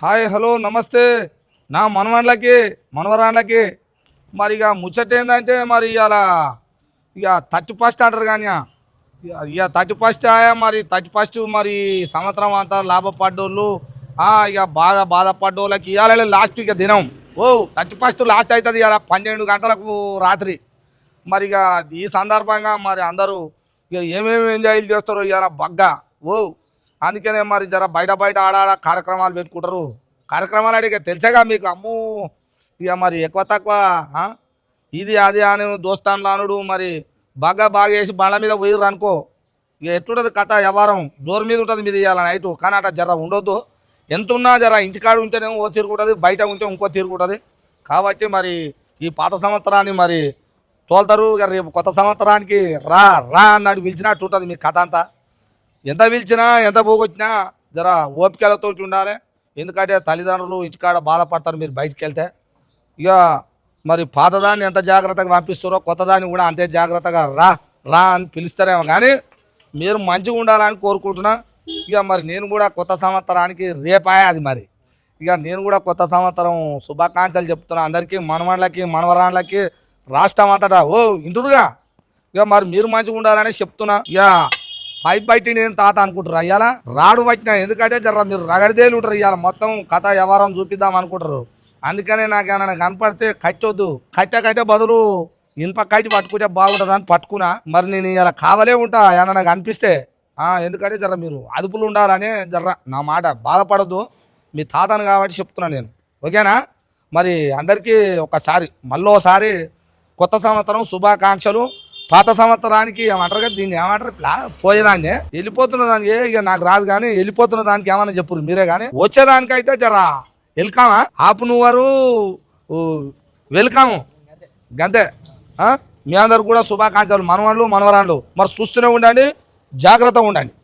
Hi hello నమస్తే నా మనవళ్ళకి మనవరాళ్ళకి మరి ఇక ముచ్చట ఏంటంటే మరి ఇక 31 అంటారు కానీ ఇక 31 మరి 31 మరి సంవత్సరం అంతా లాభపడ్డోళ్ళు ఇక బాగా బాధపడ్డోళ్ళకి ఇవ్వాలి లాస్ట్ ఇక దినం 31 లాస్ట్ అవుతుంది ఇక 12 గంటలకు రాత్రి మరి ఇక ఈ సందర్భంగా మరి అందరూ ఇక ఏమేమి ఎంజాయ్ చేస్తారో ఇక బగ్గా అందుకనే మరి జర బయట బయట ఆడ కార్యక్రమాలు పెట్టుకుంటారు. కార్యక్రమాలు అడిగే తెలిసేగా మీకు అమ్ము ఇక మరి ఎక్కువ తక్కువ ఇది అది అని దోస్తాన్లు అనుడు మరి బాగా వేసి బండ్ల మీద పోయిర్రు అనుకో ఇక ఎట్లుంటుంది కథ వ్యవహారం జోరు మీద ఉంటుంది మీద ఇవ్వాలి నైటు. కానీ అట్లా జర ఉండొద్దు. ఎంత ఉన్నా జర ఇంటికాడ ఉంటేనే ఓ తిరుగుతుంది, బయట ఉంటే ఇంకో తిరుగుతుంది. కాబట్టి మరి ఈ పాత సంవత్సరాన్ని మరి తోలుతారు. ఇక రేపు కొత్త సంవత్సరానికి రా రా అన్నాడు పిలిచినట్టు ఉంటుంది మీ కథ అంతా. ఎంత పిలిచినా ఎంత పోగొచ్చినా జర ఓపికలతో ఉండాలి. ఎందుకంటే తల్లిదండ్రులు ఇంటికాడ బాధపడతారు మీరు బయటికి వెళ్తే. ఇక మరి పాతదాన్ని ఎంత జాగ్రత్తగా పంపిస్తారో కొత్తదాన్ని కూడా అంతే జాగ్రత్తగా రా రా అని పిలుస్తారేమో. కానీ మీరు మంచిగా ఉండాలని కోరుకుంటున్నా. ఇక మరి నేను కూడా కొత్త సంవత్సరానికి రేపాయే అది మరి ఇక నేను కూడా కొత్త సంవత్సరం శుభాకాంక్షలు చెప్తున్నా అందరికీ, మనవాళ్ళకి మనవరాళ్ళకి రాష్ట్రం అంతటా ఇంటుడుగా. ఇక మరి మీరు మంచిగా ఉండాలని చెప్తున్నా. ఇక బయట నేను తాత అనుకుంటారు అయ్యాల రాడు పట్టినా. ఎందుకంటే జర మీరు రగడిదేలు ఉంటారు ఇవాళ మొత్తం కథ వ్యవహారం చూపిద్దాం అనుకుంటారు. అందుకనే నాకు ఏమైనా కనపడితే కట్టొద్దు. కట్టే బదులు ఇనుప కట్టి పట్టుకుంటే బాగుంటుంది అని పట్టుకున్నా. మరి నేను ఇలా కావలే ఉంటా ఏమన్నా అనిపిస్తే. ఎందుకంటే జర మీరు అదుపులు ఉండాలని జర నా మాట బాధపడద్దు. మీ తాతను కాబట్టి చెప్తున్నా నేను. ఓకేనా? మరి అందరికీ మళ్ళోసారి కొత్త సంవత్సరం శుభాకాంక్షలు. పాత సంవత్సరానికి ఏమంటారు కదా దీన్ని ఏమంటారు పోయేదాన్ని వెళ్ళిపోతున్న దానికి ఇక నాకు రాదు. కానీ వెళ్ళిపోతున్న దానికి ఏమన్నా చెప్పురు మీరే. కానీ వచ్చేదానికైతే జర వెల్కామా ఆపు నువ్వరు వెల్కాము గంతే. మీ అందరు కూడా శుభాకాంక్షలు మనవాళ్ళు మనవరాళ్ళు. మరి చూస్తూనే ఉండండి, జాగ్రత్తగా ఉండండి.